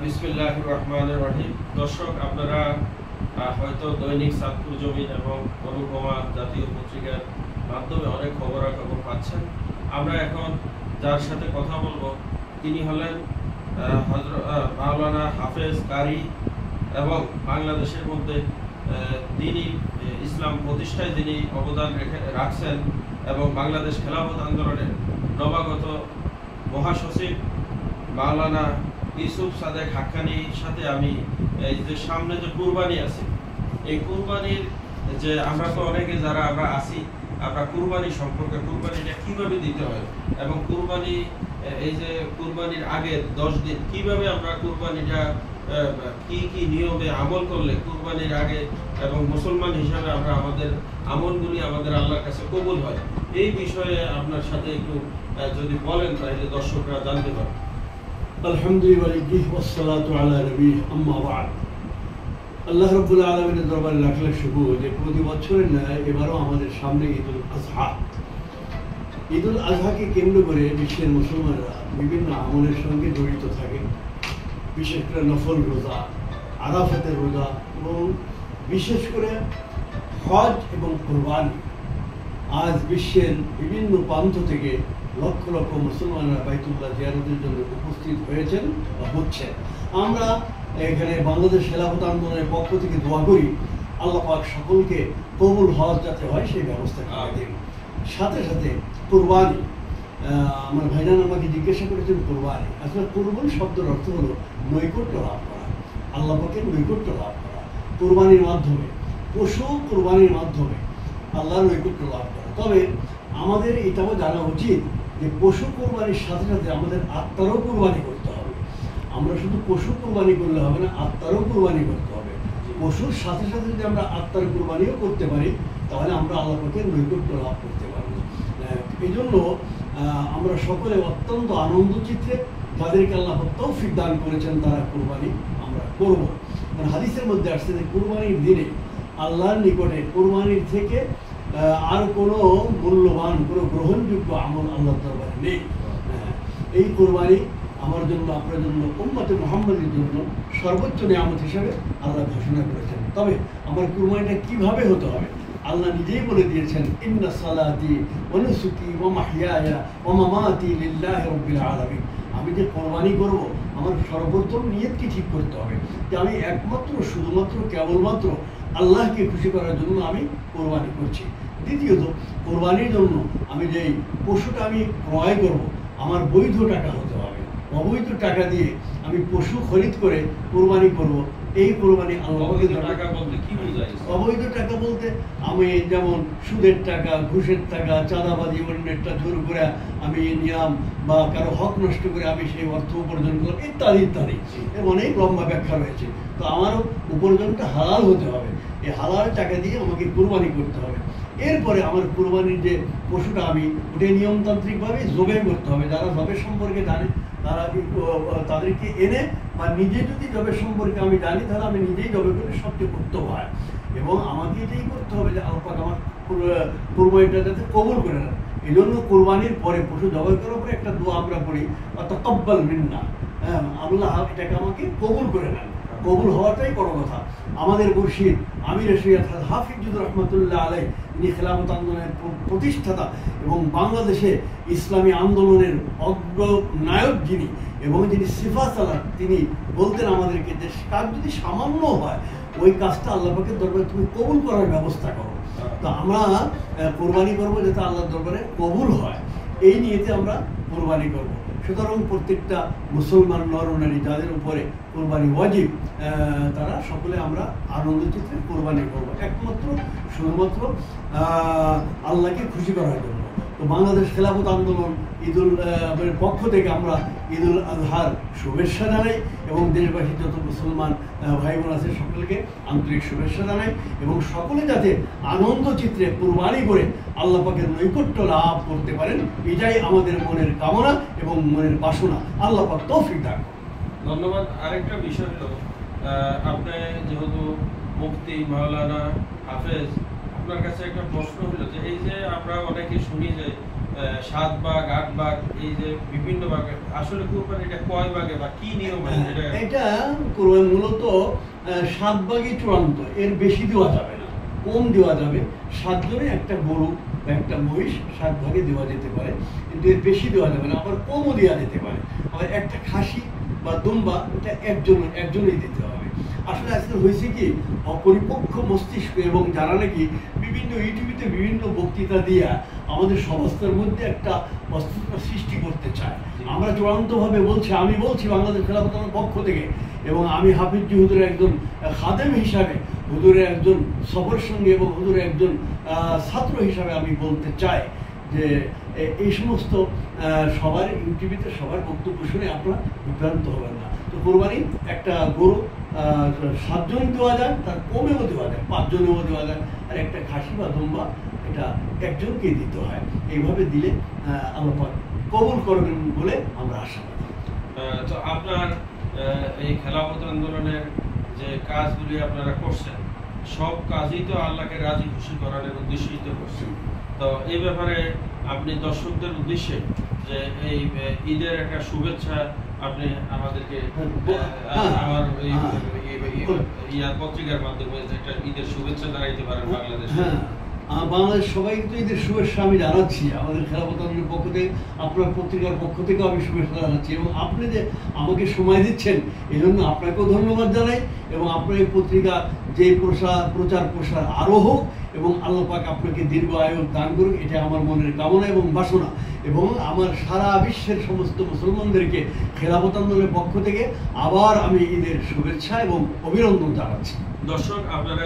বিসমিল্লাহির রহমানির রহিম। দর্শক, আপনারা হয়তো দৈনিক চাঁদপুর জমিন এবং অনুপমা জাতীয় পত্রিকার মাধ্যমে অনেক খবরাখবর পাচ্ছেন। আমরা এখন যার সাথে কথা বলবো তিনি হলেন মাওলানা হাফেজ কারি এবং বাংলাদেশের মধ্যে দিনী ইসলাম প্রতিষ্ঠায় যিনি অবদান রাখছেন এবং বাংলাদেশ খেলাফত আন্দোলনের নবাগত মহাসচিব মাওলানা ইউসুফ সাদেক হাক্কানির সাথে আমি এই যে সামনে যে কুরবানি আছে, এই কুরবানির যে আমরা তো অনেকে যারা আমরা আছি, আমরা কুরবানি সম্পর্কে, কুরবানিটা কিভাবে দিতে হয় এবং কুরবানি এই যে কুরবানির আগে 10 দিন কিভাবে আমরা কুরবানিটা কি কি নিয়মে আমল করলে কুরবানির আগে এবং মুসলমান হিসাবে আমরা আমাদের আমলগুলি আমাদের আল্লাহর কাছে কবুল হয়, এই বিষয়ে আপনার সাথে একটু যদি বলেন তাহলে দর্শকরা জানতে পারে। আলহামদুলিল্লাহ ওয়াসসালাতু আলা নবী আম্মা বা'দ। আল্লাহ রাব্বুল আলামিনের দরবারে লাখ লাখ শুকর যে প্রতি বছরের ন্যায় এবারও আমাদের সামনে ঈদুল আজহা। ঈদুল আজহাকে কেন্দ্র করে বিশ্বের মুসলমানরা বিভিন্ন আমলের সঙ্গে জড়িত থাকে। বিশেষ করে নফল রোজা, আরাফাতের রোজা এবং বিশেষ করে হজ এবং কুরবানি। আজ বিশ্বের বিভিন্ন প্রান্ত থেকে লক্ষ লক্ষ মুসলমানরা বাইতুল্লাহ জিয়ারতের জন্য উপস্থিত হয়েছেন বা হচ্ছেন। আমরা এখানে বাংলাদেশ খেলাফত আন্দোলনের পক্ষ থেকে দোয়া করি আল্লাহ পাক সকলকে কবুল হজ যাতে হয় সেই ব্যবস্থা করে দেন। সাথে সাথে কুরবানি, আমার ভাইজান আমাকে জিজ্ঞাসা করেছেন কুরবানি, আসলে কুরবানি শব্দের অর্থ হলো নৈকট্য লাভ করা, আল্লাহ পাকের নৈকট্য লাভ করা। কুরবানির মাধ্যমে, পশু কুরবানির মাধ্যমে আল্লাহর নৈকট্য লাভ করা। তবে আমাদের এটাও জানা উচিত যে পশু কোরবানির সাথে সাথে আমাদের আত্মারও কোরবানি করতে হবে। আমরা শুধু পশু কোরবানি করলে হবে না, আত্মারও কোরবানি করতে হবে। পশুর সাথে সাথে যদি আমরা আত্মার কোরবানিও করতে পারি তাহলে আমরা আল্লাহ পাকের নৈকট্য লাভ করতে পারব। এই জন্য আমরা সকলে অত্যন্ত আনন্দ চিত্রে যাদেরকে আল্লাহ তৌফিক দান করেছেন তারা কোরবানি আমরা করব। কারণ হাদিসের মধ্যে আসছে যে কোরবানির দিনে আল্লাহর নিকটে কোরবানির থেকে আর কোনো মূল্যবান, কোনো গ্রহণযোগ্য আমল আল্লাহর দরবারে নেই। এই কোরবানি আমার জন্য, আপনার জন্য, উম্মতে মুহাম্মাদের জন্য সর্বোচ্চ নিয়ামত হিসেবে আল্লাহ ঘোষণা করেছেন। তবে আমার কোরবানিটা কিভাবে হতে হবে আল্লাহ নিজেই বলে দিয়েছেন, ইন্না সালাতি ওয়া নুসুকি ওয়া মাহইয়ায়া ওয়া মামাতি লিল্লাহি রাব্বিল আলামিন। আমি যে কোরবানি করব আমার সর্বপ্রথম নিয়তকে ঠিক করতে হবে যে আমি একমাত্র শুধুমাত্র কেবলমাত্র আল্লাহকে খুশি করার জন্য আমি কোরবানি করছি। দ্বিতীয়ত, কোরবানির জন্য আমি যেই পশুটা আমি ক্রয় করব আমার বৈধ টাকা হতে হবে। অবৈধ টাকা দিয়ে আমি পশু খরিদ করে কোরবানি করব, এই কোরবানি আল্লাহকে টাকা বলতে কি বোঝায়? অবৈধ টাকা বলতে আমি যেমন সুদের টাকা, ঘুষের টাকা, চাঁদাবাজি, অন্যেরটা জোর করে আমি নিলাম বা কারো হক নষ্ট করে আমি সেই অর্থ উপার্জন করলাম, ইত্যাদি ইত্যাদি। এর অনেক লম্বা ব্যাখ্যা রয়েছে। তো আমারও উপার্জনটা হালাল হতে হবে, এই হালাল টাকা দিয়ে আমাকে কোরবানি করতে হবে। এরপরে আমার কোরবানির যে পশুটা আমি ওটা নিয়মতান্ত্রিকভাবে জবে করতে হবে। যারা জবের সম্পর্কে জানে তারা তাদেরকে এনে বা নিজে যদি জবের সম্পর্কে আমি জানি তাহলে আমি নিজেই জবে করে সবচেয়ে করতে হয়। এবং আমাকে এটাই করতে হবে যে আল্লাহ পাক আমার কোরবানিটা যাতে কবুল করে নেন। এই জন্য কোরবানির পরে পশু জবাই করার পরে একটা দোয়া আমরা পড়ি, তাকাব্বাল মিন্না, আল্লাহ এটাকে আমাকে কবুল করে নেন। কবুল হওয়াটাই বড় কথা। আমাদের মুর্শিদ আমির শরিয়ত হাফিজুর রহমতুল্লাহ আলাইহি, তিনি খেলাফত আন্দোলনের প্রতিষ্ঠাতা এবং বাংলাদেশে ইসলামী আন্দোলনের অগ্রনায়ক যিনি এবং যিনি সিফা সালাত, তিনি বলতেন আমাদেরকে যে কাজ যদি সামান্য হয় ওই কাজটা আল্লাহ পাকের দরবারে তুমি কবুল করার ব্যবস্থা করো। তো আমরা কোরবানি করবো যাতে আল্লাহর দরবারে কবুল হয়, এই নিয়েতে আমরা কোরবানি করব। সুতরাং প্রত্যেকটা মুসলমান নর নারী যাদের উপরে কোরবানি ওয়াজিব, তারা সকলে আমরা আনন্দ চিত্রে কোরবানি করবো একমাত্র শুধুমাত্র আল্লাহকে খুশি করার জন্য। তো বাংলাদেশ খেলাফত আন্দোলন ঈদুল পক্ষ থেকে আমরা ঈদুল আজহার শুভেচ্ছা জানাই এবং দেশবাসীর যত মুসলমান ভাই বোন আছে সকলকে আন্তরিক শুভেচ্ছা জানাই এবং সকলে যাতে আনন্দ চিত্রে কোরবানি করে আল্লাহ পাকের নৈকট্য লাভ করতে পারেন, এটাই আমাদের মনের কামনা এবং মনের বাসনা। আল্লাহ পাক তৌফিক দান করুন। ধন্যবাদ। আরেকটা বিষয় হলো, আপনি যেহেতু মুফতি মাওলানা হাফেজ, আপনার কাছে একটা প্রশ্ন হলো যে এই যে আমরা অনেকে শুনি যে 7 ভাগ 8 ভাগ এই যে বিভিন্ন ভাগে আসলে কুরবানি এটা কয় ভাগে বা কি নিয়ম এটা কুরবানি মূলত 7 ভাগই চূড়ান্ত, এর বেশি দেওয়া যাবে না, কম দেওয়া যাবে। 7 জনে একটা গরু বা একটা মহিষ 7 ভাগে দেওয়া যেতে পারে, কিন্তু এর বেশি দেওয়া যাবে না, আবার কমও দেওয়া যেতে পারে। আবার একটা খাসি বা দুম্বা এটা একজনেই দিতে হবে। আসলে আজকে হয়েছে কি, অপরিপক্ষ মস্তিষ্ক এবং যারা নাকি বিভিন্ন ইউটিউবিতে বিভিন্ন বক্তৃতা দিয়া আমাদের সমাজের মধ্যে একটা অস্থিরতা সৃষ্টি করতে চায়। আমরা চূড়ান্তভাবে বলছি, আমি বলছি বাংলাদেশ খেলাফতের পক্ষ থেকে, এবং আমি হাফিজ হুজুরের একজন খাদেম হিসাবে, হুজুরের একজন সফর সঙ্গী এবং হুজুরের একজন ছাত্র হিসাবে আমি বলতে চাই যে এই সমস্ত সবার ইউটিউবিতে সবার বক্তব্য শুনে আপনারা বিভ্রান্ত হবেন না। তো কোরবানি একটা গরু 7 জন দেওয়া যায়, তার কমেও দেওয়া যায়, 5 জনেও দেওয়া যায়, আর একটা খাসি বা দুম্বা এটা একজনকেই দিতে হয়। এইভাবে দিলে আল্লাহ পাক কবুল করবেন বলে আমরা আশাবাদী। তো আপনার এই খেলাফত আন্দোলনের যে কাজগুলি আপনারা করছেন, সব কাজই তো আল্লাহকে রাজি খুশি করার উদ্দেশ্যই তো করছেন। তো এই ব্যাপারে আপনি দর্শকদের উদ্দেশ্যে যে এই ঈদের একটা শুভেচ্ছা আপনি আমাদেরকে আমার ইয়ার পত্রিকার মাধ্যমে একটা ঈদের শুভেচ্ছা জানাইতে পারেন বাংলাদেশে। বাংলাদেশ সবাইকে তো ঈদের শুভেচ্ছা আমি জানাচ্ছি, আমাদের খেলাফত আন্দোলনের পক্ষ থেকে, আপনার পত্রিকার পক্ষ থেকে আমি শুভেচ্ছা জানাচ্ছি, এবং আপনি যে আমাকে সময় দিচ্ছেন এই জন্য আপনাকেও ধন্যবাদ জানাই। এবং আপনার এই পত্রিকা যে প্রচার প্রসার আরও হোক, এবং আল্লাহ পাক আপনাকে দীর্ঘ আয়ু দান করুক, এটা আমার মনের কামনা এবং বাসনা। এবং আমার সারা বিশ্বের সমস্ত মুসলমানদেরকে খেলাফত আন্দোলনের পক্ষ থেকে আবার আমি ঈদের শুভেচ্ছা এবং অভিনন্দন জানাচ্ছি। দর্শক আপনারা